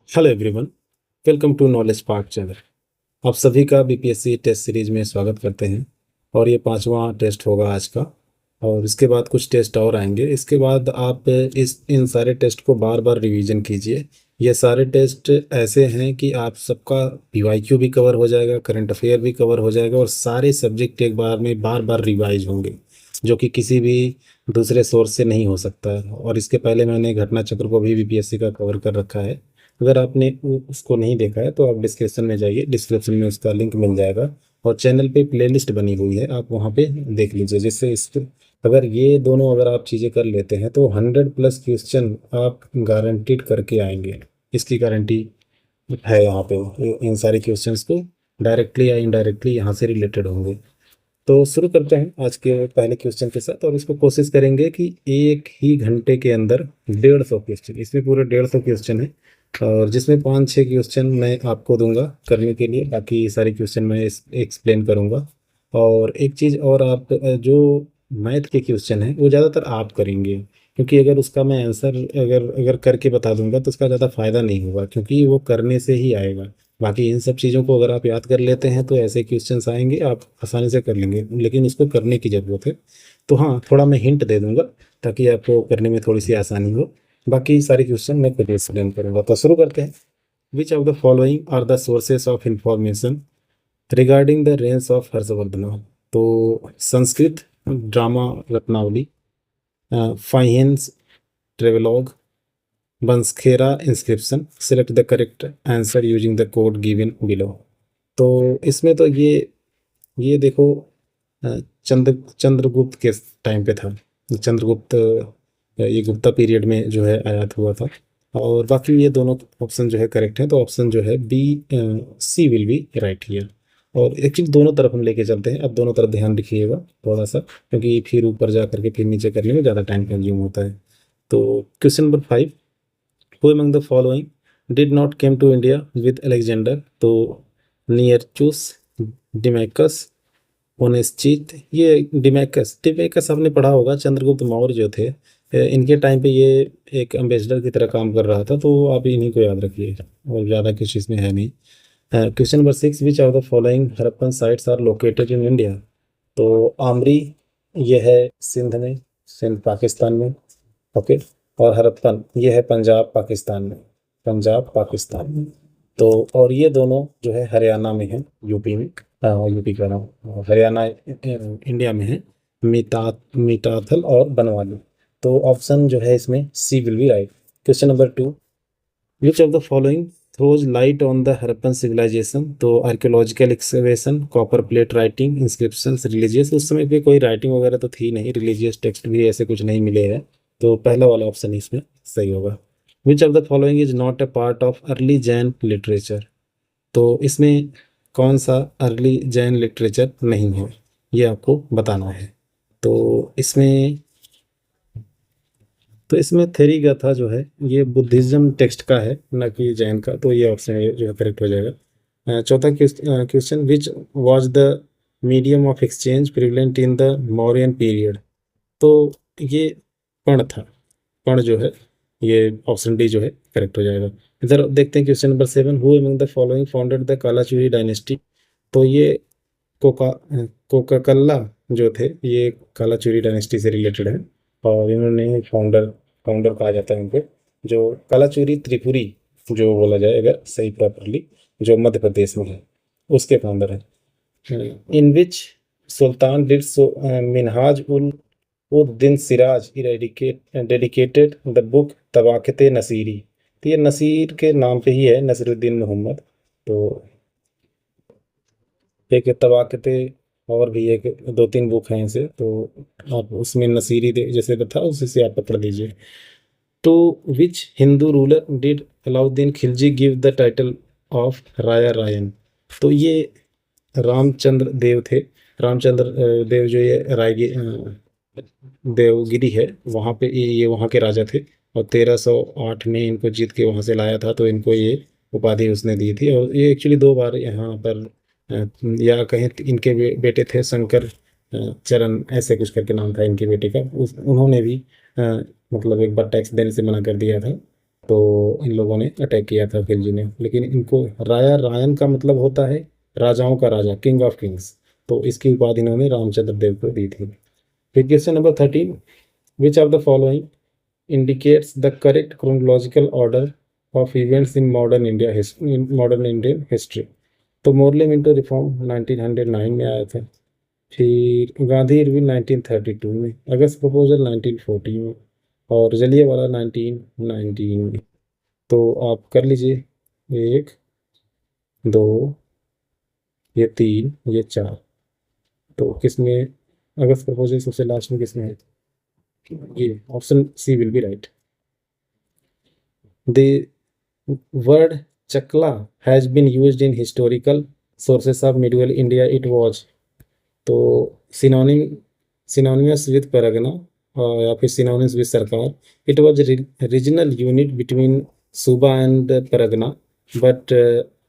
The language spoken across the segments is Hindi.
Hello everyone, welcome to knowledge park channel. आप सभी का बीपीएससी टेस्ट सीरीज में स्वागत करते हैं। और ये पांचवा टेस्ट होगा आज का। और इसके बाद कुछ टेस्ट और आएंगे। इसके बाद आप इस इन सारे टेस्ट को बार बार रिवीजन कीजिए। ये सारे टेस्ट ऐसे हैं कि आप सबका पीवाईक्यू भी कवर हो जाएगा, करंट अफेयर भी कवर हो जाएगा और सारे सब्जेक्ट एक बार में बार बार रिवाइज होंगे, जो कि किसी भी दूसरे सोर्स से नहीं हो सकता है। और इसके पहले मैंने घटना चक्र को भी बीपीएससी का कवर कर रखा है। अगर आपने उसको नहीं देखा है तो आप डिस्क्रिप्शन में जाइए, डिस्क्रिप्शन में उसका लिंक मिल जाएगा। और चैनल पे प्लेलिस्ट बनी हुई है, आप वहाँ पे देख लीजिए। जिससे इस अगर ये दोनों अगर आप चीज़ें कर लेते हैं तो 100+ क्वेश्चन आप गारंटीड करके आएंगे। इसकी गारंटी है यहाँ पे। इन सारे क्वेश्चंस को डायरेक्टली या इनडायरेक्टली यहाँ से रिलेटेड होंगे। तो शुरू करते हैं आज के पहले क्वेश्चन के साथ। और इसको कोशिश करेंगे कि एक ही घंटे के अंदर 150 क्वेश्चन, इसमें पूरे 150 क्वेश्चन है। और जिसमें 5-6 क्वेश्चन मैं आपको दूंगा करने के लिए, बाकी सारे क्वेश्चन मैं एक्सप्लेन करूंगा। और एक चीज़ और, आप जो मैथ के क्वेश्चन हैं वो ज़्यादातर आप करेंगे, क्योंकि अगर उसका मैं आंसर अगर अगर करके बता दूंगा तो उसका ज़्यादा फायदा नहीं होगा, क्योंकि वो करने से ही आएगा। बाकी इन सब चीज़ों को अगर आप याद कर लेते हैं तो ऐसे क्वेश्चंस आएंगे, आप आसानी से कर लेंगे, लेकिन इसको करने की ज़रूरत है। तो हाँ, थोड़ा मैं हिंट दे दूंगा ताकि आपको करने में थोड़ी सी आसानी हो। बाकी सारे क्वेश्चन मैं खुद एक्सप्लेन करूंगा। तो शुरू करते हैं। Which of the following are the sources of information regarding the range of Harshavardhan. तो Sanskrit drama Ratnavali, finance travelogue, Banskhera inscription. Select the correct answer using the code given below. तो इसमें तो ये देखो, चंद्रगुप्त के टाइम पे था। चंद्रगुप्त ये गुप्ता पीरियड में जो है आयात हुआ था। और बाकी ये दोनों ऑप्शन जो है करेक्ट है। तो ऑप्शन जो है B, C will be right here. और एक्चुअली दोनों तरफ हम लेके चलते हैं। अब दोनों तरफ ध्यान रखिएगा थोड़ा सा, क्योंकि फिर ऊपर जा करके फिर नीचे करने में ज़्यादा टाइम कंज्यूम होता है। तो question number 5, who among the following did not came to India with Alexander? तो नियरचूस, डिमेकस, ओनेस्चित। ये डिमेकस डिमेकस आपने पढ़ा होगा, चंद्रगुप्त मौर्य जो थे, इनके टाइम पे ये एक एम्बेसडर की तरह काम कर रहा था। तो आप इन्हीं को याद रखिए, और ज़्यादा किसी इसमें है नहीं। Question number 6, which of the following Harappan sites are located in India? तो आमरी ये है सिंध में, सिंध पाकिस्तान में। ओके। और हड़प्पन ये है पंजाब पाकिस्तान में, पंजाब पाकिस्तान में। तो और ये दोनों जो है हरियाणा में है, यूपी में। यूपी का नाम, हरियाणा इंडिया में है। मीठाथल और बनवाली। तो ऑप्शन जो है इसमें C will be right. Question number 2, which of the following throws light on the Harappan civilisation? तो archaeological excavation, copper plate writing, inscriptions, religious. उस समय पे कोई राइटिंग वगैरह तो थी नहीं, रिलीजियस टेक्स्ट भी ऐसे कुछ नहीं मिले हैं। तो पहला वाला ऑप्शन इसमें सही होगा। विच of the following is not a part of early Jain literature? तो इसमें कौन सा अर्ली जैन लिटरेचर नहीं है, ये आपको बताना है। तो इसमें थेरी गाथा जो है ये बुद्धिज्म टेक्स्ट का है, न कि जैन का। तो ये ऑप्शन जो है करेक्ट हो जाएगा। चौथा question, which was the medium of exchange prevalent in the Mauryan period? तो ये पर्ण था। पर्ण जो है, ये ऑप्शन डी जो है करेक्ट हो जाएगा। इधर देखते हैं question number 7, who among the following founded the Kalachuri dynasty? तो ये कोका कोकाकल्ला जो थे, ये कालाचूरी डायनेस्टी से रिलेटेड है। और इन्होंने फाउंडर फाउंडर कहा जाता है इनको, जो कालाचूरी त्रिपुरी जो बोला जाए अगर सही प्रॉपरली, जो मध्य प्रदेश में है, उसके फाउंडर है। In which sultan did so Minhaj ul Uddin Siraj dedicated the book Tabaqat Nasiri? तो ये नसीर के नाम पे ही है, नसीरुद्दीन मोहम्मद। तो एक तवाक़त, और भी एक 2-3 बुक हैं ऐसे। तो आप उसमें नसीरी जैसे था उसी से आप पकड़ लीजिए। तो which Hindu ruler did Alauddin Khilji give the title of Raya Rayan? तो ये रामचंद्र देव थे। रामचंद्र देव जो ये देवगिरी है, वहाँ पे ये वहाँ के राजा थे। और 1308 में इनको जीत के वहाँ से लाया था, तो इनको ये उपाधि उसने दी थी। और ये एक्चुअली 2 बार यहाँ पर या कहें इनके बेटे थे शंकर चरण, ऐसे कुछ करके नाम था इनके बेटे का। उन्होंने भी मतलब एक बार टैक्स देने से मना कर दिया था। तो इन लोगों ने अटैक किया था खिलजी ने, लेकिन इनको राया रायन का मतलब होता है राजाओं का राजा, किंग ऑफ किंग्स। तो इसकी उपाधि इन्होंने रामचंद्र देव को दी थी। फिर question number 13, which of the following indicates the correct chronological order of events in modern Indian history। तो मोरले मिंटो रिफॉर्म 1909 में आया था, फिर गांधी इरविन 1932 में, अगस्त प्रपोजल 1940 में, और जलियांवाला 1919 में। तो आप कर लीजिए, एक, दो, ये तीन, ये चार। तो किसमें अगस्त प्रपोजल सबसे लास्ट में किसमें है? ये option C will be right. The word chakla has been used in historical sources of medieval India. It was तो synonymous with paragana या फिर synonymous with सरकार। It was regional unit between सूबा and Pargana but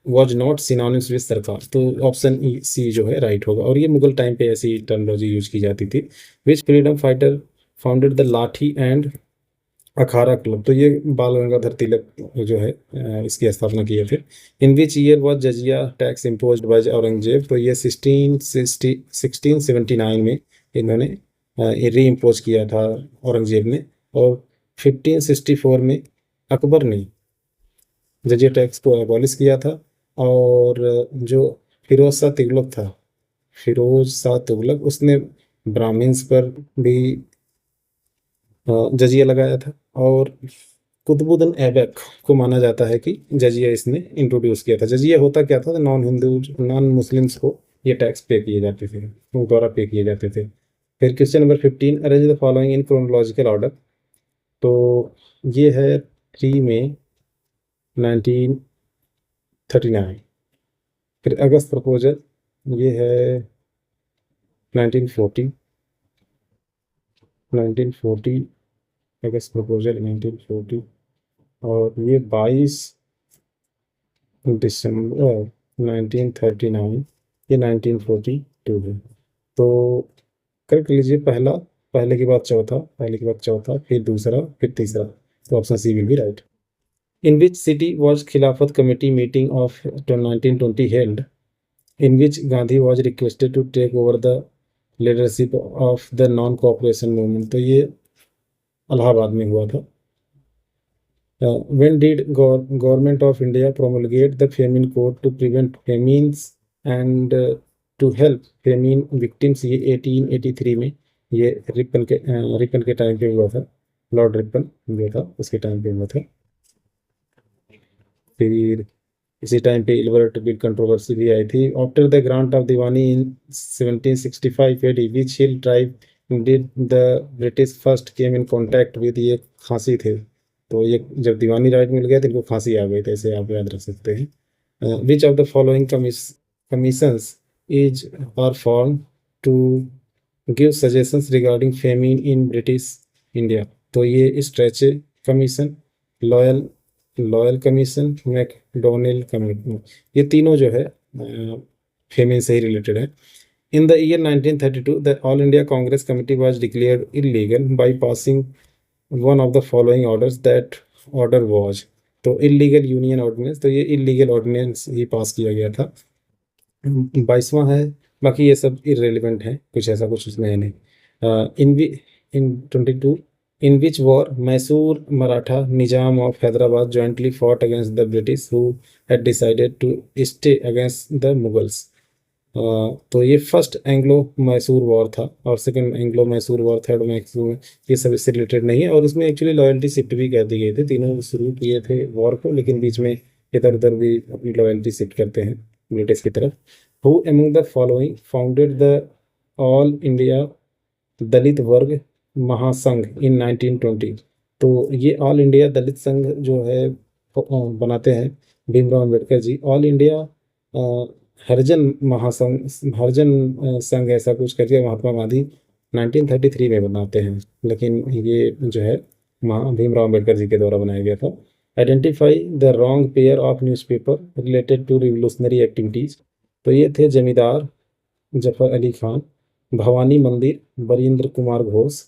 was not synonymous with सरकार। तो ऑप्शन सी जो है राइट होगा। और ये मुगल टाइम पे ऐसी टर्मिनोलॉजी यूज की जाती थी। विच फ्रीडम फाइटर फाउंडेड द लाठी एंड अखाड़ा क्लब। तो ये बाल गंगाधर तिलक जो है इसकी स्थापना की है। फिर in which year was jizya tax imposed by Aurangzeb. तो ये 1679 में इन्होंने री इम्पोज किया था औरंगजेब ने। और 1564 में अकबर ने जजिया टैक्स को एबॉलिश किया था। और जो फिरोज शाह तुगलक था, फिरोज शाह तुगलक, उसने ब्राह्मण्स पर भी जजिया लगाया था। और कुतुबुद्दीन ऐबक को माना जाता है कि जजिया इसने इंट्रोड्यूस किया था। जजिया होता क्या था? नॉन हिंदू, नॉन मुस्लिम्स को ये टैक्स पे किए जाते थे, उनके द्वारा पे किए जाते थे। फिर question number 15, arrange the following in chronological order. तो ये है 3 में 1939। फिर अगस्त प्रपोजल ये है 1940, 1940 अगस्त प्रपोजल 1940। और ये 22 दिसंबर 1939, ये 1942 है। तो करेक्ट लीजिए, पहले के बाद चौथा, पहले के बाद चौथा, फिर दूसरा, फिर तीसरा। तो option C will be right. In which city was Khilafat committee meeting of 1920 held, in which Gandhi was requested to take over the leadership of the non cooperation movement. तो ये इलाहाबाद में हुआ था। When did government of India promulgate the famine code to prevent famines and to help famine victims? ये 1883 में, ये रिपन के टाइम पे हुआ था। लॉर्ड रिपन जो था उसके टाइम पे हुआ था। फिर इसी टाइम पे इलबर्ट बिल कंट्रोवर्सी भी आई थी। After the grant of diwani in 1765 AD, which hill tribe did the British first came in contact with, ये खांसी थे। तो ये जब दीवानी राइट मिल गया तो इनको फांसी आ गई, तो ऐसे आप याद रख सकते हैं। Which of the following commissions is are form to give suggestions regarding famine in British India. तो ये Strachey commission, Lyall Lyall commission, MacDonnell commission, ये तीनों जो है फेमिन से ही रिलेटेड है। In the year 1932 the all India Congress committee was declared illegal by passing one of the following orders. That order was, तो इलीगल यूनियन ऑर्डिनेंस। तो ये इलीगल ऑर्डिनेंस ही पास किया गया था। 22वां है, बाकी ये सब इरेलीवेंट है, कुछ ऐसा कुछ उसमें है नहीं। In 22 in which war Mysore Maratha Nizam of Hyderabad jointly fought against the British who had decided to stay against the Mughals. तो ये फर्स्ट एंग्लो मैसूर वॉर था, और second Anglo Mysore war, third Mysore, ये सब इससे रिलेटेड नहीं है। और उसमें एक्चुअली लॉयल्टी शिफ्ट भी कर दी गई थी। तीनों शुरू किए थे वॉर को, लेकिन बीच में इधर उधर भी अपनी लॉयल्टी शिफ्ट करते हैं ब्रिटिश की तरफ। Who among the following founded the all India Dalit Varg Mahasangh इन 1920। तो ये ऑल इंडिया दलित संघ जो है बनाते हैं भीमराव अम्बेडकर जी। ऑल इंडिया हरिजन महासंघ, हरिजन संघ ऐसा कुछ करके महात्मा गांधी 1933 में बनाते हैं, लेकिन ये जो है भीमराव अम्बेडकर जी के द्वारा बनाया गया था। Identify the wrong pair of newspaper related to revolutionary activities. तो ये थे जमींदार जफर अली खान, भवानी मंदिर बरिंद्र कुमार घोष,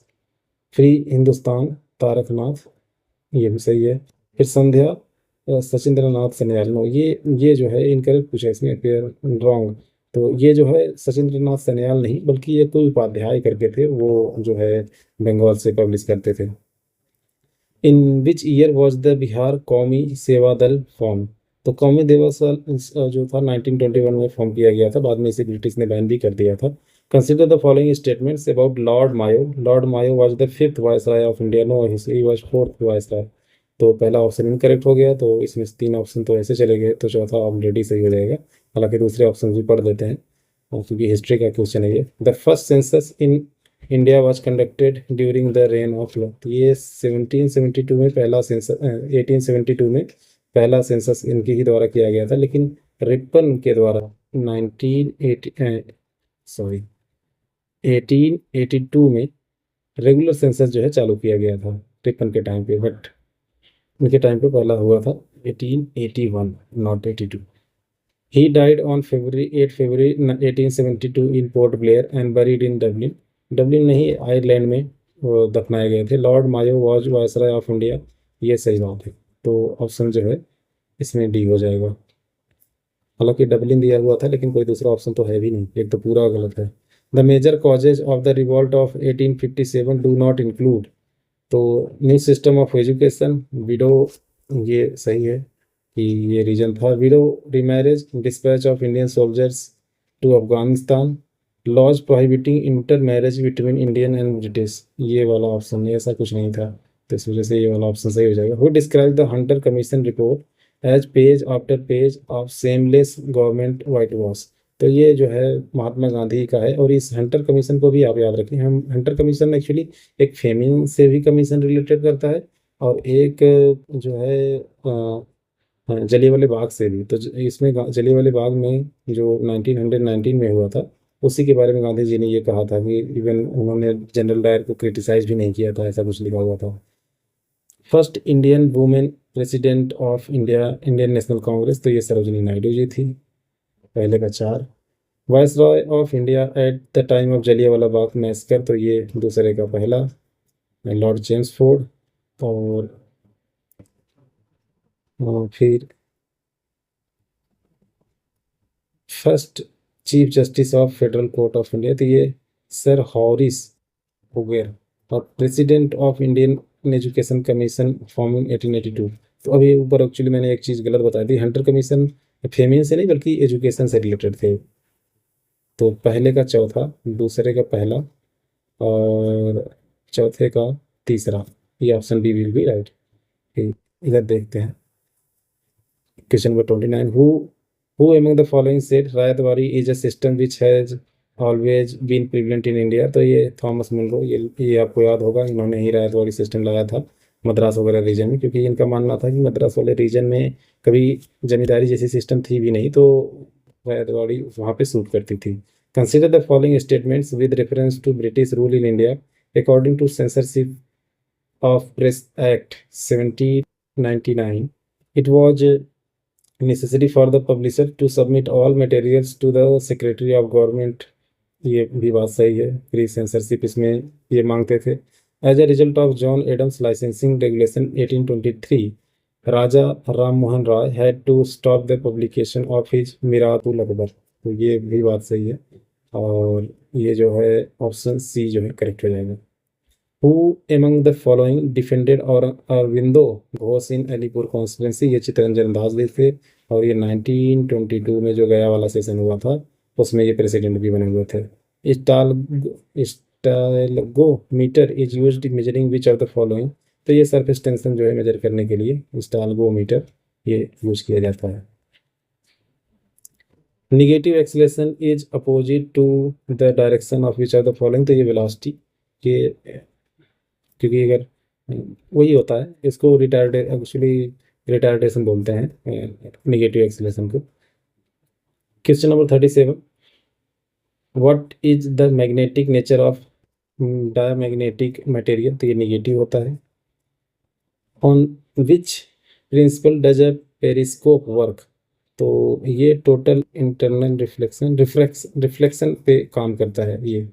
फ्री हिंदुस्तान तारकनाथ, ये भी सही है। फिर संध्या सचिंद्र नाथ सन्याल, नो ये जो है इनकरेक्ट पूछा इसमें, फिर रॉन्ग। तो ये जो है सचिंद्र नाथ सन्याल नहीं, बल्कि ये कोई उपाध्याय करके थे, वो जो है बंगाल से पब्लिश करते थे। In which year was the Bihar Qaumi Seva दल फॉर्म? तो कौमी देवा साल जो था 1921 में फॉर्म किया गया था, बाद में इसे ब्रिटिश ने बैन भी कर दिया था। Consider the following statements about Lord Mayo. Lord Mayo was the fifth viceroy of India, no he was fourth viceroy. तो पहला ऑप्शन इनकरेक्ट हो गया, तो इसमें से 3 ऑप्शन तो ऐसे चले गए, तो चौथा ऑलरेडी सही हो जाएगा। हालांकि दूसरे ऑप्शन भी पढ़ देते हैं, क्योंकि हिस्ट्री का क्वेश्चन है ये। The first census in India was conducted during the rain of law. तो ये 1772 में पहला सेंसस, 1872 में पहला सेंसस इनके ही द्वारा किया गया था, लेकिन रिपन के द्वारा 1980 सॉरी 1882 में रेगुलर सेंसस जो है चालू किया गया था रिपन के टाइम पे, बट इनके टाइम पे पहला हुआ था 1881, not 82। He died on 8 February 1872 in Port Blair and buried in Dublin. Dublin नहीं, आयरलैंड में वो दफनाए गए थे। Lord Mayo was viceroy of India, ये सही बात है। तो ऑप्शन जो है इसमें डी हो जाएगा। हालांकि डबलिन दिया हुआ था, लेकिन कोई दूसरा ऑप्शन तो है भी नहीं, एक तो पूरा गलत है। The major causes of the revolt of 1857 do not include. तो new system of education, widow, ये सही है कि ये रीजन था। Widow remarriage, dispatch of Indian soldiers to Afghanistan, laws prohibiting inter marriage between Indian and British, ये वाला ऑप्शन नहीं, ऐसा कुछ नहीं था, तो इस वजह से ये वाला ऑप्शन सही हो जाएगा। Who describe the Hunter commission report as page after page of seamless government white wash. तो ये जो है महात्मा गांधी का है, और इस हंटर कमीशन को भी आप याद रखें। हम हंटर कमीशन एक्चुअली एक फेमिन से भी कमीशन रिलेटेड करता है, और एक जो है हाँ, जलियांवाले बाग से भी। तो इसमें जलियांवाले बाग में जो 1919 में हुआ था, उसी के बारे में गांधी जी ने ये कहा था कि इवन उन्होंने जनरल डायर को क्रिटिसाइज भी नहीं किया था, ऐसा कुछ लिखा हुआ था। First Indian women president of India, Indian National Congress, तो ये सरोजिनी नायडू जी थी, पहले का 4। Viceroy of India at the time of Jallianwala Bagh massacre, तो ये दूसरे का पहला, लॉर्ड जेम्स फोर्ड। और फिर first chief justice of federal court of India, तो ये सर हॉरिस हुगेर। और president of Indian education commission forming 1882। तो अभी ऊपर एक्चुअली मैंने एक चीज़ गलत बता दी, हंटर कमीशन फेमिन से नहीं बल्कि एजुकेशन से रिलेटेड थे। तो पहले का चौथा, दूसरे का पहला, और चौथे का तीसरा, ये option B will be right. इधर देखते हैं question number 29। Who among the following said Ryotwari is a system which has always been prevalent in India? तो ये थॉमस मुनरो, ये आपको याद होगा, इन्होंने ही रायतवाड़ी सिस्टम लाया था मद्रास वगैरह रीजन में, क्योंकि इनका मानना था कि मद्रास वाले रीजन में कभी जमींदारी जैसी सिस्टम थी भी नहीं, तो रायतवाड़ी वहाँ पे सूट करती थी। Consider the following statements with reference to British rule in India according to censorship of press act 1799, it was necessary for the publisher to submit all materials to the secretary of government। ये भी बात सही है, प्री सेंसरशिप इसमें ये मांगते थे। As a result of John Adams licensing regulation 1823, Raja Ram Mohan Roy had to stop the publication of his Miratul Akbar. तो ये भी बात सही है, और ये जो है ऑप्शन सी जो है करेक्ट हो जाएगा। Who among the following defended और अरविंदो घोष इन अलीपुर कॉन्स्टिट्यूंसी, ये चित्तरंजन दास जी थे, और ये 1922 में जो गया वाला सेशन हुआ था उसमें ये प्रेसिडेंट भी बने हुए थे। Stal stalagmometer is used in measuring which of the following. तो ये सरफेस टेंशन जो है मेजर करने के लिए स्टाइलगोमीटर ये यूज किया जाता है। Negative acceleration is opposite to the direction of which of the following, तो ये वेलोसिटी के, क्योंकि अगर वही होता है, इसको रिटार्ड एक्चुअली रिटार्डेशन बोलते हैं निगेटिव एक्सेलरेशन को। Question number 37, what is the magnetic nature of diamagnetic material, तो ये निगेटिव होता है। On which principle does a periscope work, तो ये टोटल इंटरनल रिफ्लेक्शन पे काम करता है ये,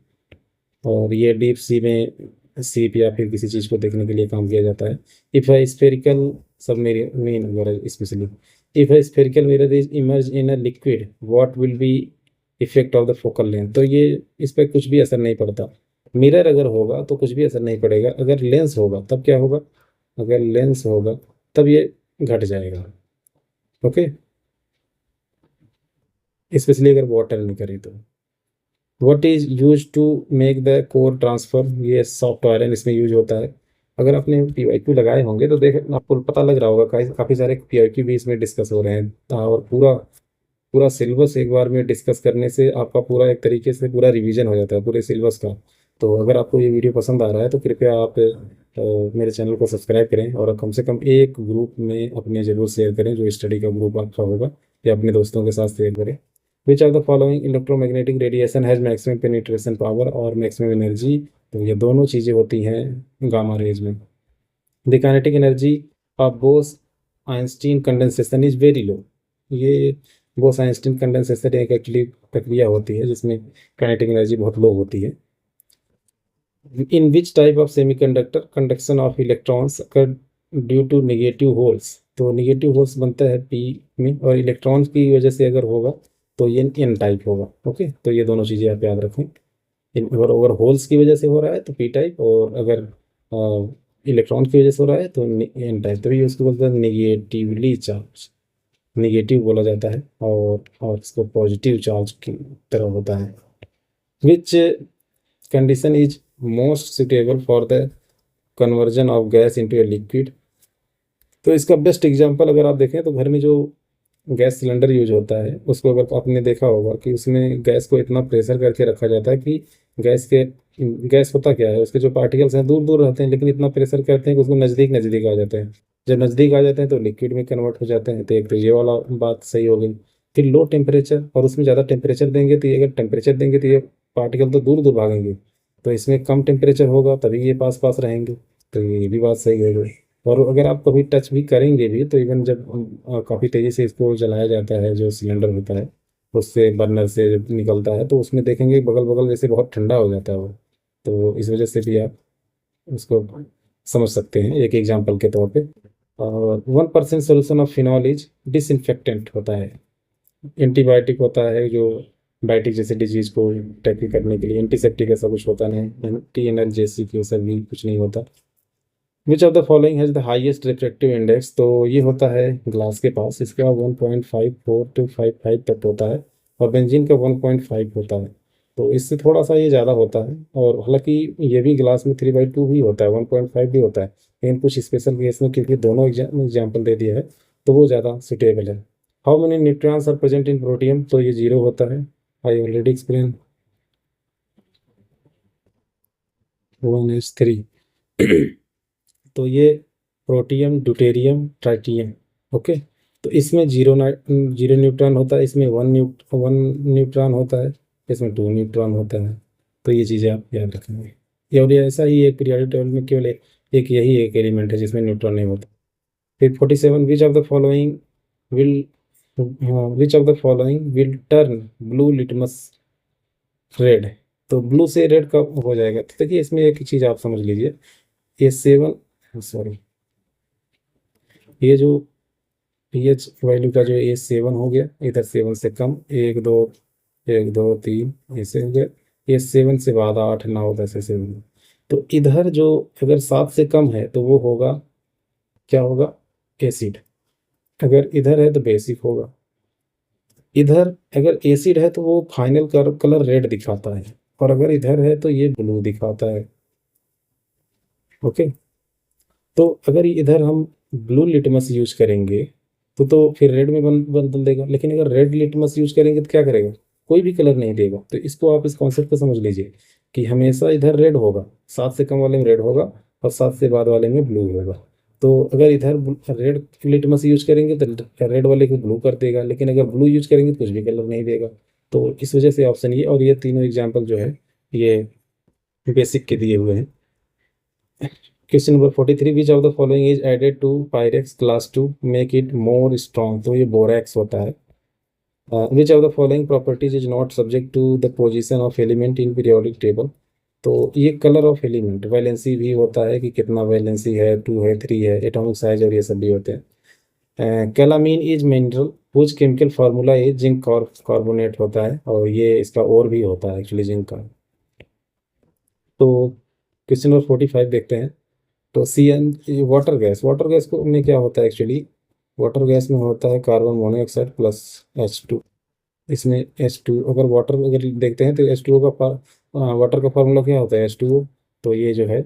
और ये डीप सी में सीप या फिर किसी चीज़ को देखने के लिए काम किया जाता है। इफ अ स्फेरिकल submarine वगैरह specially. If a spherical mirror is immersed in a liquid, what will be effect of the focal length? तो ये इस पर कुछ भी असर नहीं पड़ता। मिरर अगर होगा तो कुछ भी असर नहीं पड़ेगा, अगर लेंस होगा तब क्या होगा, अगर लेंस होगा तब ये घट जाएगा। ओके, स्पेशली अगर वाटर नहीं करे तो। What is use to make the core transfer? ये सॉफ्ट आयरन इसमें यूज होता है। अगर आपने PYQ लगाए होंगे तो देख आपको पता लग रहा होगा, काफ़ी सारे PYQ भी इसमें डिस्कस हो रहे हैं। और पूरा पूरा सिलेबस एक बार में डिस्कस करने से आपका पूरा एक तरीके से पूरा रिवीजन हो जाता है पूरे सिलेबस का। तो अगर आपको ये वीडियो पसंद आ रहा है तो कृपया आप मेरे चैनल को सब्सक्राइब करें और कम से कम एक ग्रुप में अपने ज़रूर शेयर करें, जो स्टडी का ग्रुप आपका होगा, या अपने दोस्तों के साथ शेयर करें। Which are the following electromagnetic radiation has maximum penetration power और मैक्सिमम एनर्जी? तो ये दोनों चीज़ें होती हैं गामा रेज में। The kinetic energy of Bose Einstein condensation is very low. ये बोस आइंस्टीन कंडेंसेशन एक एक्चुअली प्रक्रिया होती है जिसमें काइनेटिक एनर्जी बहुत लो होती है। In which type of semiconductor conduction of electrons occur due to negative holes? तो नेगेटिव होल्स बनता है P में, और इलेक्ट्रॉन्स की वजह से अगर होगा तो ये N टाइप होगा। ओके, तो ये दोनों चीज़ें आप याद रखें। अगर होल्स की वजह से हो रहा है तो P टाइप, और अगर इलेक्ट्रॉन की वजह से हो रहा है तो N टाइप। तभी उसको बोलते हैं नेगेटिवली चार्ज, नेगेटिव बोला जाता है, और इसको पॉजिटिव चार्ज की तरह होता है। Which condition is most suitable for the conversion of gas into a liquid? तो इसका बेस्ट एग्जांपल अगर आप देखें तो घर में जो गैस सिलेंडर यूज होता है उसको अगर आपने देखा होगा कि उसमें गैस को इतना प्रेशर करके रखा जाता है कि गैस होता क्या है, उसके जो पार्टिकल्स हैं दूर दूर रहते हैं, लेकिन इतना प्रेशर करते हैं कि उसको नज़दीक नज़दीक आ जाते हैं। जब नज़दीक आ जाते हैं तो लिक्विड में कन्वर्ट हो जाते हैं। तो एक तो ये वाला बात सही हो गई। फिर लो टेम्परेचर, और उसमें ज़्यादा टेम्परेचर देंगे तो ये, अगर टेम्परेचर देंगे तो ये पार्टिकल तो दूर दूर भागेंगे, तो इसमें कम टेम्परेचर होगा तभी ये पास पास रहेंगे। तो ये भी बात सही हो गई। और अगर आप कभी टच भी करेंगे भी तो इवन जब काफ़ी तेज़ी से इसको जलाया जाता है, जो सिलेंडर होता है उससे बर्नर से जब निकलता है तो उसमें देखेंगे बगल बगल जैसे बहुत ठंडा हो जाता है वो। तो इस वजह से भी आप उसको समझ सकते हैं एक एग्जांपल के तौर पे। और 1% solution of phenol is disinfectant होता है। एंटीबायोटिक होता है, जो बायोटिक जैसे डिजीज को टैकल करने के लिए। एंटीसेप्टिक ऐसा कुछ होता नहीं, एंटी एनर्जेसिक वैसा भी कुछ नहीं होता। विच of the following has the highest refractive index? तो ये होता है ग्लास के पास, इसका 1.54 to 55 तक होता है, और बेंजीन का 1.5 होता है। तो इससे थोड़ा सा ये ज़्यादा होता है, और हालांकि ये भी ग्लास में 3/2 भी होता है, 1.5 भी होता है, लेकिन कुछ स्पेशल केस में क्योंकि दोनों एग्जाम्पल दे दिया है तो वो ज़्यादा सुटेबल है। How many neutrons are present in protium? तो ये 0 होता है। I already explain. 1 is 3। तो ये प्रोटियम, ड्यूटेरियम, ट्राइटियम। ओके, तो इसमें जीरो न्यूट्रॉन होता है, इसमें वन न्यूट्रॉन होता है, इसमें 2 न्यूट्रॉन होता है। तो ये चीज़ें आप याद रखेंगे। ये और ये ऐसा ही एक पीरियोडिक टेबल में केवल एक यही एक एलिमेंट है जिसमें न्यूट्रॉन नहीं होता। फिर 47, विच of the following will turn blue litmus red? तो ब्लू से रेड कब हो जाएगा? तो देखिए इसमें एक चीज़ आप समझ लीजिए, ये 7, सॉरी, ये जो pH वैल्यू का जो ये 7 हो गया, इधर 7 से कम, 1 2 1 2 3 ऐसे हो गया, ये 7 से बाद 8 9 10 ऐसे हो गया। तो इधर जो अगर 7 से कम है तो वो होगा, क्या होगा, एसिड। अगर इधर है तो बेसिक होगा। इधर अगर एसिड है तो वो फाइनल कलर रेड दिखाता है, और अगर इधर है तो ये ब्लू दिखाता है। ओके, तो अगर इधर हम ब्लू लिटमस यूज करेंगे तो फिर रेड में बदल देगा, लेकिन अगर रेड लिटमस यूज करेंगे तो क्या करेगा, कोई भी कलर नहीं देगा। तो इसको आप इस कॉन्सेप्ट को समझ लीजिए कि हमेशा इधर रेड होगा, 7 से कम वाले में रेड होगा और 7 से बाद वाले में ब्लू होगा। तो अगर इधर रेड लिटमस यूज करेंगे तो रेड वाले को ब्लू कर देगा, लेकिन अगर ब्लू यूज करेंगे तो कुछ भी कलर नहीं देगा। तो इस वजह से ऑप्शन ये, और ये तीनों एग्जाम्पल जो है ये बेसिक के दिए हुए हैं। Question number 43, which of the following is added to Pyrex class to make it more strong? तो ये बोरैक्स होता है। Which of the following properties is not subject to the position of element in periodic table? तो ये कलर ऑफ एलिमेंट, वैलेंसी भी होता है कि कितना वैलेंसी है, 2 है, 3 है, एटॉमिक साइज और ये सब भी होते हैं। Calamine is mineral whose chemical formula is zinc carbonate होता है, और ये इसका और भी होता है एक्चुअली जिंक का। तो क्वेश्चन नंबर 45 देखते हैं। तो CN वाटर गैस को में क्या होता है एक्चुअली, वाटर गैस में होता है कार्बन मोनोऑक्साइड प्लस H2। इसमें H2 अगर देखते हैं तो H2O का वाटर का फार्मूला क्या होता है, H2O। तो ये जो है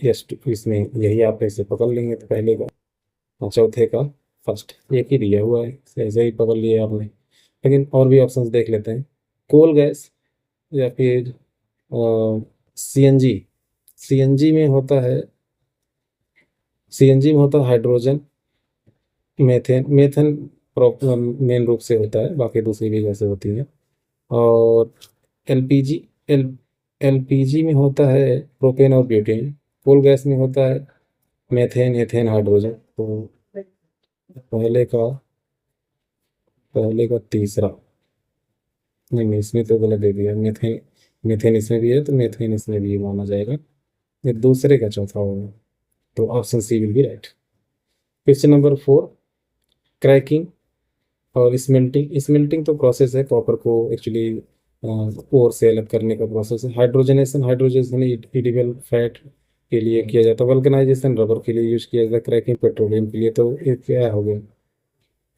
H2, इसमें यही आप ऐसे पकड़ लेंगे, तो पहले का और चौथे का फर्स्ट एक ही दिया हुआ है, ऐसे ही पकड़ लिया आपने। लेकिन और भी ऑप्शंस देख लेते हैं। कोल गैस या फिर CNG। सीएनजी में होता है सीएनजी में होता है हाइड्रोजन, मेथेन मेथेन मेन रूप से होता है, बाकी दूसरी भी गैसें होती हैं। और एलपीजी एल एलपीजी में होता है प्रोपेन और ब्यूटेन। कोल गैस में होता है मेथेन, एथेन, हाइड्रोजन। तो पहले का पहले का तीसरा, नहीं नहीं, इसमें तो गलत दे दिया। मेथेन मेथेन इसमें भी है, तो मेथेन इसमें भी माना जाएगा। ये दूसरे का चौथा होगा, तो option C will be right. Question number 4, cracking और स्मेल्टिंग। स्मेल्टिंग तो प्रोसेस है कॉपर को एक्चुअली ओर से अलग करने का प्रोसेस है। हाइड्रोजनेशन हाइड्रोजनेशन एडिबल फैट के लिए किया जाता है। वल्कनाइजेशन रबर के लिए यूज किया जाता है। क्रैकिंग पेट्रोलियम के लिए। तो ये क्या हो गया,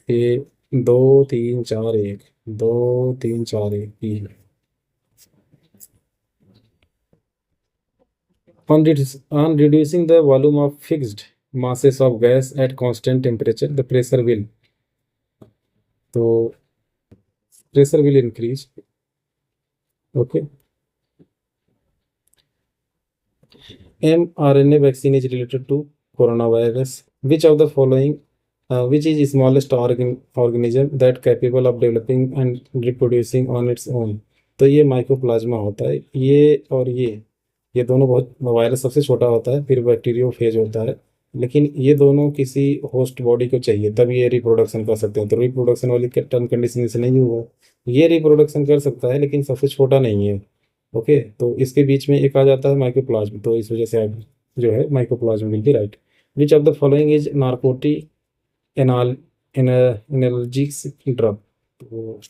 ये 2 3 4 1, 2 3 4 1 ही। On reducing the volume of fixed masses of gas at constant temperature, the pressure will, तो pressure will increase. Okay. mRNA vaccine is related to coronavirus. Which of the following, which is the smallest organism that capable of developing and reproducing on its own? तो ये माइकोप्लाज्मा होता है। ये और ये दोनों बहुत, वायरस सबसे छोटा होता है, फिर बैक्टीरियोफेज होता है। लेकिन ये दोनों किसी होस्ट बॉडी को चाहिए तब ये रिप्रोडक्शन कर सकते हैं। तो रिप्रोडक्शन वाली टर्म कंडीशन से नहीं हुआ। ये रिप्रोडक्शन कर सकता है लेकिन सबसे छोटा नहीं है। ओके, तो इसके बीच में एक आ जाता है माइकोप्लाज्म, तो इस वजह से आप जो है mycoplasm will be right. Which of the following is narcotic anal analgesics drug. तो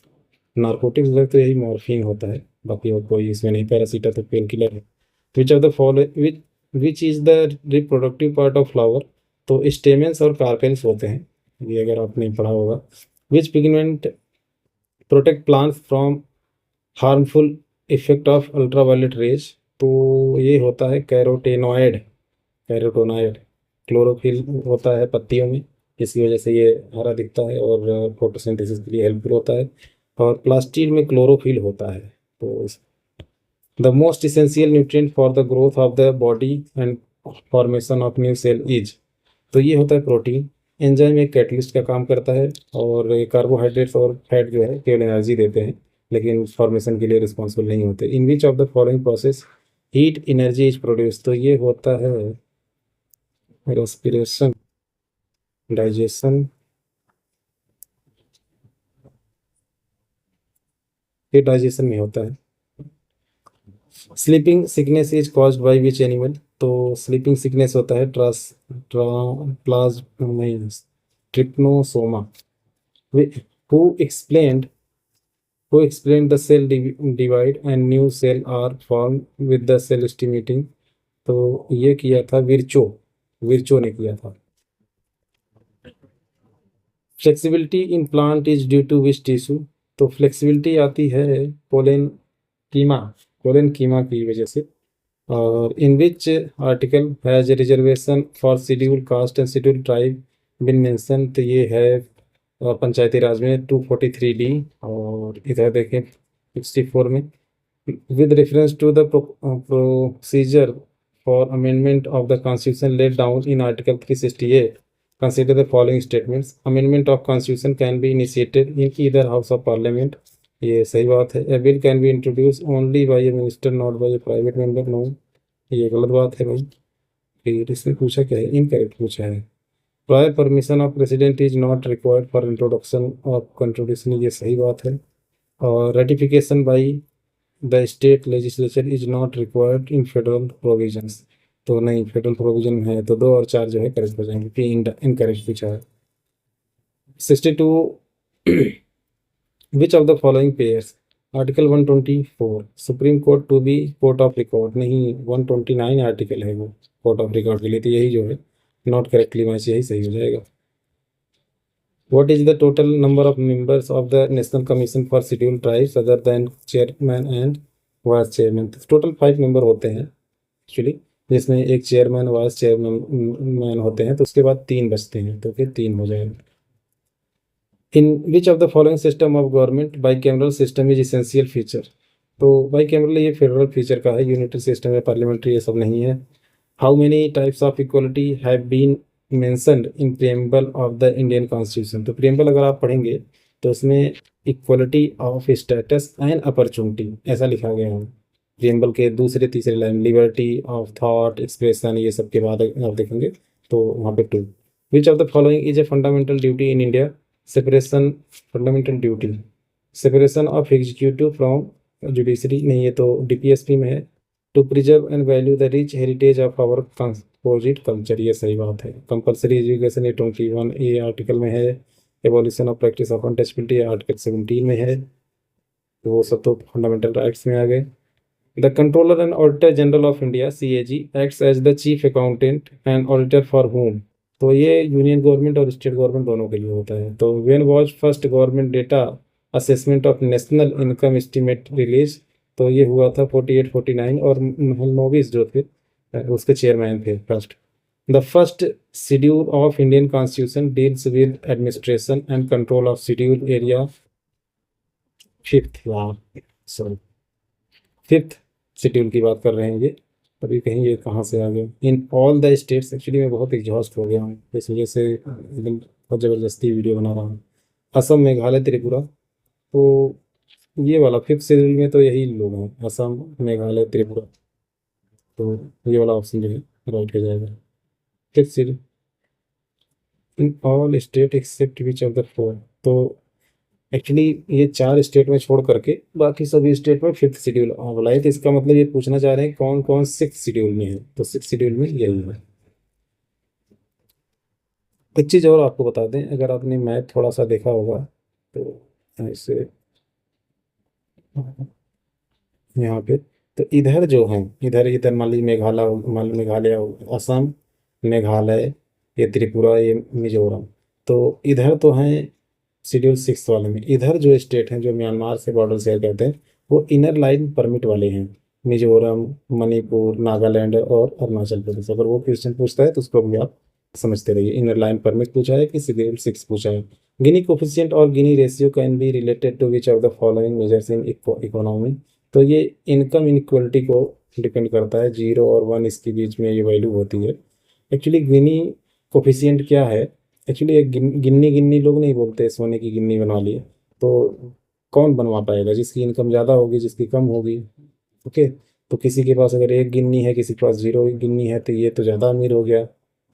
नार्कोटिक्स ड्रग तो यही मॉर्फिन होता है, बाकी और कोई इसमें नहीं। पैरासीटा तो पेन किलर है। Which of the following which is the reproductive part of flower. तो स्टेमेंस और कार्पेल्स होते हैं, ये अगर आपने पढ़ा होगा। Which pigment protect plants from harmful effect of ultraviolet rays. तो ये होता है कैरोटेनॉइड। क्लोरोफिल होता है पत्तियों में, इसकी वजह से ये हरा दिखता है और फोटोसिंथेसिस के लिए हेल्पफुल होता है। और प्लास्टिड में क्लोरोफिल होता है। तो the most essential nutrient for the growth of the body and formation of new cell is. तो ये होता है प्रोटीन। एंजाइम एक कैटलिस्ट का काम करता है, और कार्बोहाइड्रेट्स और फैट जो है केवल एनर्जी देते हैं, लेकिन फॉर्मेशन के लिए रिस्पॉन्सिबल नहीं होते। In which of the following process heat energy is produce. तो ये होता है रेस्पिरेशन, डाइजेशन, ये डाइजेशन में होता है। Sleeping sickness is caused by which animal. तो स्लीपिंग सिकनेस होता है प्लाज नहीं trypanosoma. Who explained the cell divide and new cell are formed with the cell stimulating। तो ये किया था विर्चो ने किया था। Flexibility in plant is due to which tissue. तो फ्लेक्सिबिलिटी आती है कोलेन कीमा की वजह से। और in which article has reservation for schedule caste and schedule tribe been mention. तो ये है पंचायती राज में 243D। और इधर देखें 64 में, with reference to the procedure for amendment of the constitution laid down in article 368, consider the following statements। amendment of constitution can be initiated in either house of parliament। ये सही बात है। a bill can be introduced only by a minister not by a private member। no, ये गलत बात है भाई। फिर इसने पूछा क्या है, इनकरेक्ट पूछा है। Prior permission of president is not required for introduction of contradiction, ये सही बात है। और ratification by the state legislature is not required in federal provisions. तो नहीं, फेडरल प्रोविजन में है तो 2 और 4 जो है करेक्ट हो जाएंगे, कि इनकरेक्ट पूछा है। 62 which of the following pairs, article 124 supreme court to be court of record, नहीं 129 आर्टिकल है वो कोर्ट ऑफ रिकॉर्ड के लिए, तो यही जो है नॉट करेक्टली मैच, यही सही हो जाएगा। What is the total number of members of the National Commission for Scheduled Tribes other than chairman and vice chairman? Total 5 member होते हैं एक्चुअली, जिसमें एक चेयरमैन वाइस चेयरमैन होते हैं, तो उसके बाद 3 बचते हैं, तो फिर 3 हो जाएगा। In which of the following system of government bicameral system is essential feature? तो बाईकैमरल ये फेडरल फीचर का है, यूनिटरी सिस्टम है, पार्लियामेंट्री ये सब नहीं है। How many types of equality have been mentioned in preamble of the Indian constitution? तो प्रियम्बल अगर आप पढ़ेंगे तो उसमें equality of status and opportunity ऐसा लिखा गया है प्रियम्बल के दूसरे तीसरे line, liberty of thought expression ये सब के बाद आप देखेंगे तो वहाँ पे 2। Which of the following is a fundamental duty in India? Separation, fundamental duty separation of executive from judiciary, नहीं ये तो डीपीएसपी में है। To preserve and value the rich heritage of our composite culture, ये सही बात है। कंपलसरी एजुकेशन ये 21 ए आर्टिकल में है। Evolution of practice of untouchability article 17 में है। तो वो सब तो फंडामेंटल राइट्स में आ गए। The controller and auditor general of India CAG acts as the chief accountant and auditor for home? तो ये यूनियन गवर्नमेंट और स्टेट गवर्नमेंट दोनों के लिए होता है। तो when was first government data assessment of national income estimate release? तो ये हुआ था 48-49, और महलनोबिस जो थे उसके चेयरमैन थे first. The first schedule of Indian constitution deals with administration and control of schedule area, fifth, sorry fifth schedule की बात कर रहे हैं ये। अभी कहीं ये कहाँ से आ गया? In all the states, actually मैं बहुत एग्जॉस्ट हो गया हूँ इस वजह से एकदम बहुत ज़बरदस्ती वीडियो बना रहा हूँ। असम, मेघालय, त्रिपुरा, तो ये वाला 5th शेड्यूल में तो यही लोग हैं, असम, मेघालय, त्रिपुरा, तो ये वाला ऑप्शन जो है राइट हो जाएगा। 5th schedule in all state except which of the four? तो एक्चुअली ये 4 स्टेट में छोड़ करके बाकी सभी स्टेट में 5th शेड्यूल वाला है, तो इसका मतलब ये पूछना चाह रहे हैं कौन कौन 6th शेड्यूल में है, तो 6th शेड्यूल में यही है। एक चीज़ और आपको बता दें, अगर आपने मैप थोड़ा सा देखा होगा तो ऐसे यहाँ पे, तो इधर जो है, इधर इधर मान लीजिए मेघालय, असम, मेघालय, ये त्रिपुरा, ये मिजोरम, तो इधर तो हैं शेड्यूल 6 वाले में। इधर जो स्टेट हैं जो म्यांमार से बॉर्डर शेयर करते हैं वो इनर लाइन परमिट वाले हैं, मिजोरम, मणिपुर, नागालैंड और अरुणाचल प्रदेश। अगर वो क्वेश्चन पूछता है तो उसको भी आप समझते रहिए, इनर लाइन परमिट पूछा है कि शेड्यूल 6 पूछा है। गिनी कोफिशिएंट और Gini ratio can be related to which of the following measures in economy? तो ये इनकम इनक्वलिटी को डिपेंड करता है, 0 और 1 इसके बीच में ये वैल्यू होती है। एक्चुअली गिनी कोफिशिएंट क्या है? एक्चुअली एक गिन्नी गिन्नी लोग नहीं बोलते सोने की गिन्नी बनवा लिए, तो कौन बनवा पाएगा? जिसकी इनकम ज़्यादा होगी, जिसकी कम होगी। ओके, तो किसी के पास अगर 1 गिन्नी है, किसी के पास 0 गिन्नी है, तो ये तो ज़्यादा अमीर हो गया,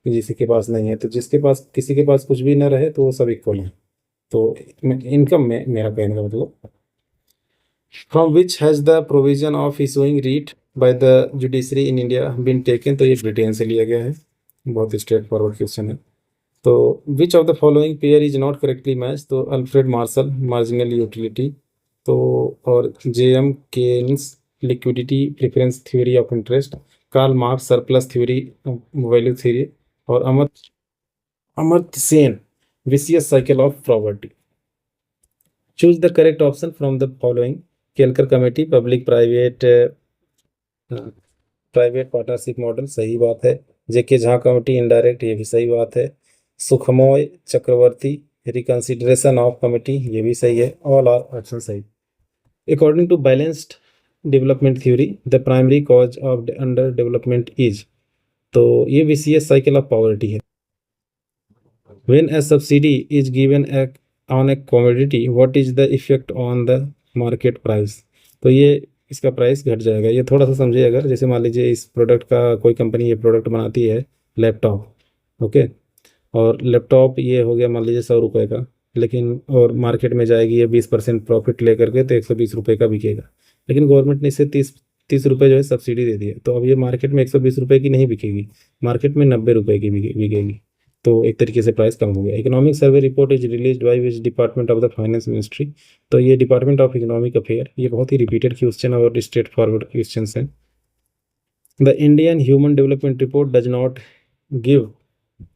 किसी के पास नहीं है। तो जिसके पास, किसी के पास कुछ भी ना रहे तो वो सब इक्वल है। तो इनकम में मेरा कहने का मतलब, from which has the provision of issuing writ by the judiciary in India been taken? तो ये ब्रिटेन से लिया गया है, बहुत स्ट्रेट फॉरवर्ड क्वेश्चन है। तो which of the following pair is not correctly match? तो अल्फ्रेड मार्शल, मार्जिनल यूटिलिटी, तो और JM Keynes, liquidity preference theory of interest, Karl Marx, surplus theory, value theory, और Amartya Sen, vicious cycle of property. Choose the correct option from the following. Kelkar committee, public private partnership model, सही बात है। जेके झा कमेटी, इनडायरेक्ट, ये भी सही बात है। Sukhamoy Chakravarty, reconsideration of committee, ये भी सही है। ऑल आर ऑप्शन सही। According to balanced development theory the primary cause of under development is? तो ये विशियस साइकिल ऑफ पॉवर्टी है। When a subsidy is given on a commodity what is the effect on the market price? तो ये इसका प्राइस घट जाएगा। ये थोड़ा सा समझिए, अगर जैसे मान लीजिए इस प्रोडक्ट का कोई कंपनी ये प्रोडक्ट बनाती है, लैपटॉप, ओके, और लैपटॉप ये हो गया मान लीजिए 100 रुपये का, लेकिन और मार्केट में जाएगी ये 20% प्रॉफिट लेकर के, तो 120 रुपये का बिकेगा। लेकिन गवर्नमेंट ने इसे 30 रुपये जो है सब्सिडी दे दी है। तो अब ये मार्केट में 120 रुपये की नहीं बिकेगी, मार्केट में 90 रुपये की बिकेगी। तो एक तरीके से प्राइस कम हो गया। Economic survey report is release by which department of the finance ministry. तो ये डिपार्टमेंट ऑफ इकोनॉमिक अफेयर, ये बहुत ही रिपीटेड क्वेश्चन और स्ट्रेट फॉरवर्ड क्वेश्चन है। The Indian human development report does not give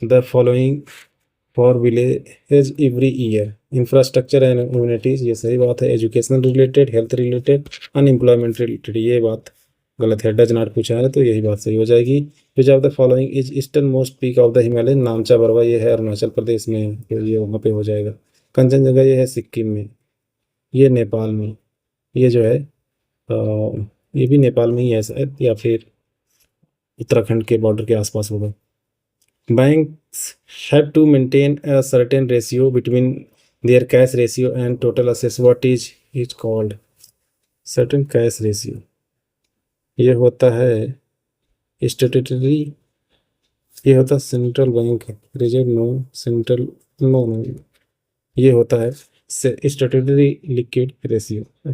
the following for village every year. Infrastructure and immunities, ये सही बात है। Educational related, health related, unemployment related, ये बात गलत है। डज नॉट पूछा है तो यही बात सही हो जाएगी। विच of the following is eastern most peak of the Himalaya. नामचा Barwa, ये है अरुणाचल प्रदेश में, तो ये वहाँ पे हो जाएगा। कंचनजंगा ये है सिक्किम में, ये नेपाल में, ये जो है ये भी नेपाल में ही है शायद, या फिर उत्तराखंड के बॉर्डर के आसपास होगा। Banks have to maintain a certain ratio between their cash ratio and total assets. What is called certain cash ratio? ये होता है स्टेटरी, ये होता है central bank reserve, no central, no, ये होता है स्टेटरी लिक्विड रेशियो।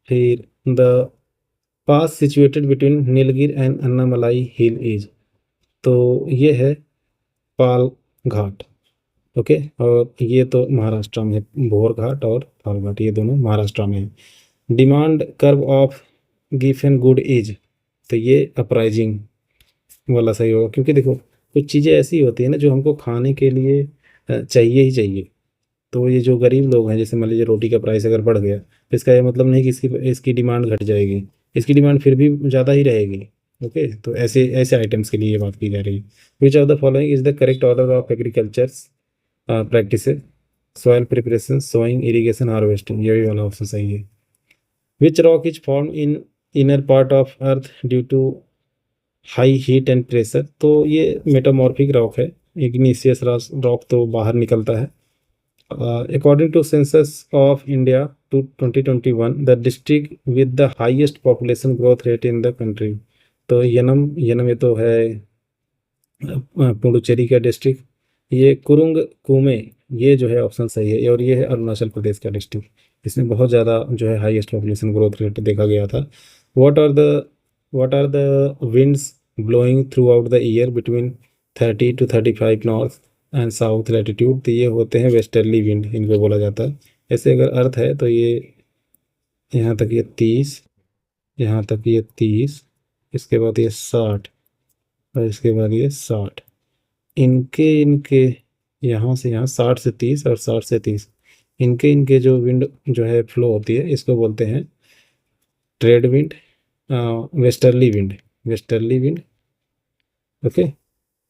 फिर the pass situated between Nilgiri and Annamalai hill is, तो ये है पाल घाट। ओके, और ये तो महाराष्ट्र में है, भोर घाट और पाल घाट, ये दोनों महाराष्ट्र में है। Demand curve of Giffen good is, तो ये अपराइजिंग वाला सही होगा, क्योंकि देखो कुछ चीज़ें ऐसी होती है ना जो हमको खाने के लिए चाहिए ही चाहिए। तो ये जो गरीब लोग हैं, जैसे मान लीजिए रोटी का प्राइस अगर बढ़ गया, तो इसका ये मतलब नहीं कि इसकी डिमांड घट जाएगी, इसकी डिमांड फिर भी ज़्यादा ही रहेगी। ओके, तो ऐसे ऐसे आइटम्स के लिए ये बात की जा रही है। Which of the following is the correct order of agriculture practice. Soil preparation, sowing, irrigation, harvesting, ये भी वाला ऑप्शन सही है। Which rock is form in inner part of earth due to high heat and pressure, तो ये मेटामॉर्फिक रॉक है। इग्निशियस रॉक तो बाहर निकलता है। According to census of India to 2021, the district with the highest population growth rate in the country, तो यनम ये तो है पुडुचेरी का डिस्ट्रिक्ट। ये कुरुंग कुमे, ये जो है ऑप्शन सही है, और ये है अरुणाचल प्रदेश का डिस्ट्रिक्ट। इसमें बहुत ज़्यादा जो है हाईएस्ट पॉपुलेशन ग्रोथ रेट देखा गया था। What are the winds blowing throughout the year between 30 to 35 north and south latitude, तो ये होते हैं वेस्टर्ली विंड, इनको बोला जाता है। ऐसे अगर अर्थ है तो ये यहाँ तक ये 30, यहाँ तक ये 30, इसके बाद ये 60, और इसके बाद ये 60। इनके इनके यहाँ से यहाँ 60 से 30 और 60 से 30, इनके इनके जो विंड जो है फ्लो होती है, इसको बोलते हैं trade wind, westerly wind, westerly wind. Okay,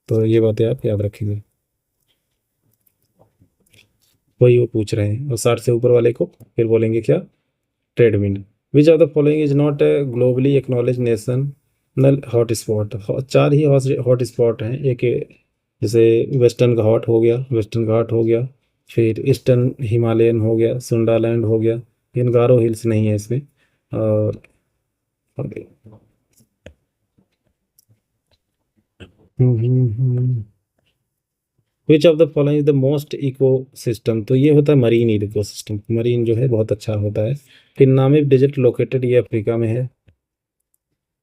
तो ये बातें आप याद रखेंगे, वही वो पूछ रहे हैं। और 60 से ऊपर वाले को फिर बोलेंगे क्या, trade wind. Which of the following is not a globally acknowledge national hot spot. 4 he hot spot हैं। एक जैसे वेस्टर्न घाट हो गया, वेस्टर्न घाट हो गया, फिर ईस्टर्न हिमालयन हो गया, सुंडालैंड हो गया, गारो हिल्स नहीं है इसमें। और which of the following is the most eco system, तो ये होता है मरीन इको सिस्टम। मरीन जो है बहुत अच्छा होता है। फिर नामिब डेजर्ट लोकेटेड, ये अफ्रीका में है।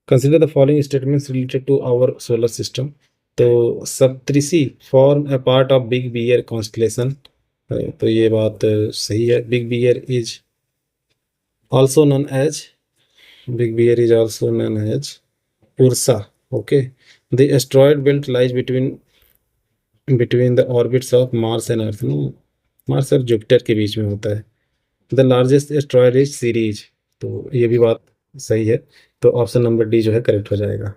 Consider the following statements related to our solar system, तो Saptarishi form a part of big bear constellation, तो ये बात सही है। Big bear is also known as, big bear is also known as Ursa. Okay, the asteroid belt lies between the orbits of Mars and Earth, Mars और जुपिटर के बीच में होता है। The largest asteroid is series, तो ये भी बात सही है। तो ऑप्शन नंबर डी जो है करेक्ट हो जाएगा।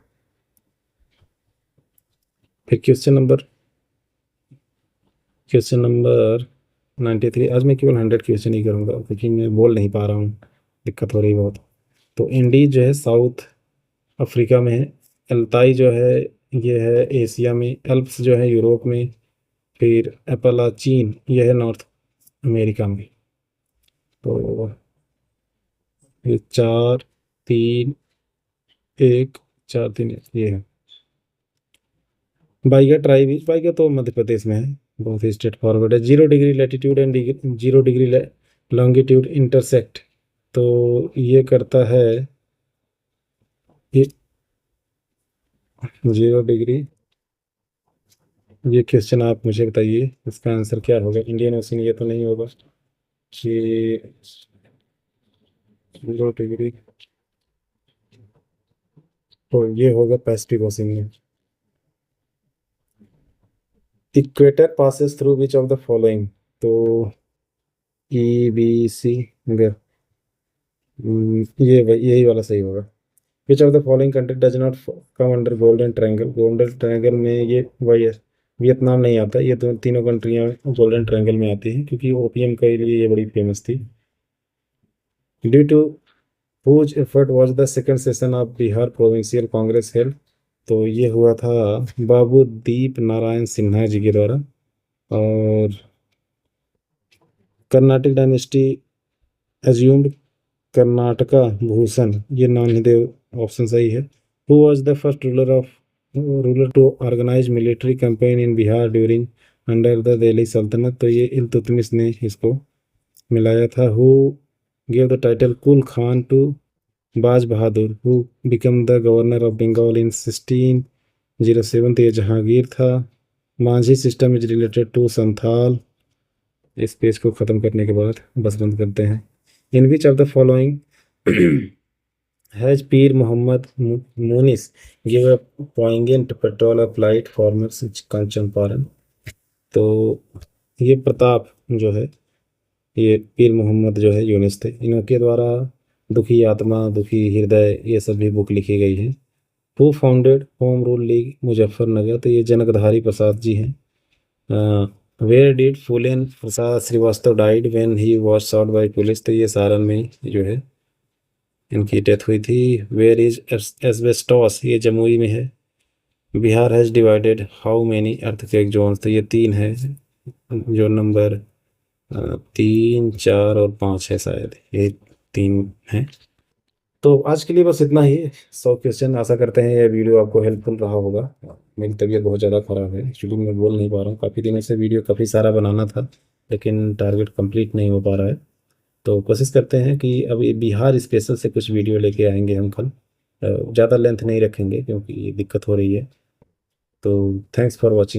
फिर क्वेश्चन नंबर 93। आज मैं केवल 100 क्वेश्चन ही करूँगा, क्योंकि मैं बोल नहीं पा रहा हूँ, दिक्कत हो रही बहुत। तो इंडीज जो है साउथ अफ्रीका में है। अल्ताई जो है ये है एशिया में। एल्प्स जो है यूरोप में। फिर एपलाचीन ये है नॉर्थ अमेरिका में। तो ये 4 3 1 4 3 ये है। बाइगा ट्राइब, बाइगा तो मध्य प्रदेश में है, बहुत ही स्ट्रेट फॉरवर्ड है। 0 degree latitude and 0 degree longitude intersect, तो ये करता है 0 डिग्री। ये क्वेश्चन आप मुझे बताइए, इसका आंसर क्या होगा? इंडियन ओशन ये तो नहीं होगा कि 0 डिग्री, तो ये होगा पैसिफिक ओशन में। Equator passes through which of the following? तो EBC, यही वाला सही होगा। विच of the following country does not come under golden triangle? Golden triangle में ये वही है, वियतनाम नहीं आता। ये दो तीनों कंट्रियां गोल्डन ट्रायंगल में आती हैं क्योंकि ओपीएम के लिए ये बड़ी फेमस थी। Due to whose effort was the second session of Bihar provincial congress held? तो ये हुआ था बाबू दीप नारायण सिन्हा जी के द्वारा। और कर्नाटक डायनेस्टी एज्यूम्ड कर्नाटका भूषण, ये नामदेव ऑप्शन सही है। Who was the first ruler to organize military campaign in Bihar during under the Delhi sultanate? तो ये इल्तुतमिश ने इसको मिलाया था। हु गिव द टाइटल कुल Khan to Baz Bahadur? Who became the governor of Bengal in 1607? तो ये जहांगीर था। Manjhi system is related to Santhal. इस पेज को ख़त्म करने के बाद बस बंद करते हैं। In which of the following has Pir Mohammad Munis give a poignant petrol applied farmers Champaran? तो ये प्रताप जो है, ये पीर मोहम्मद जो है यूनिस थे, इनके द्वारा दुखी आत्मा दुखी हृदय ये सब भी बुक लिखी गई है। Who founded home rule league Muzaffarnagar? तो ये जनकधारी प्रसाद जी हैं। Where did Phulena Prasad Srivastava died when he was shot by police? तो ये सारण में जो है इनकी डेथ हुई थी। Where is asbestos? ये जमुई में है। Bihar has divided how many earthquake zones? तो ये 3 है, जो नंबर 3, 4 और 5 है शायद, ये 3 है। तो आज के लिए बस इतना ही, 100 क्वेश्चन। आशा करते हैं ये वीडियो आपको हेल्पफुल रहा होगा। मेरी तबीयत बहुत ज़्यादा ख़राब है, एक्चुअली मैं बोल नहीं पा रहा हूँ। काफ़ी दिनों से वीडियो काफ़ी सारा बनाना था लेकिन टारगेट कंप्लीट नहीं हो पा रहा है। तो कोशिश करते हैं कि अब ये बिहार स्पेशल से कुछ वीडियो लेके आएंगे हम कल। ज़्यादा लेंथ नहीं रखेंगे क्योंकि दिक्कत हो रही है। तो थैंक्स फॉर वॉचिंग।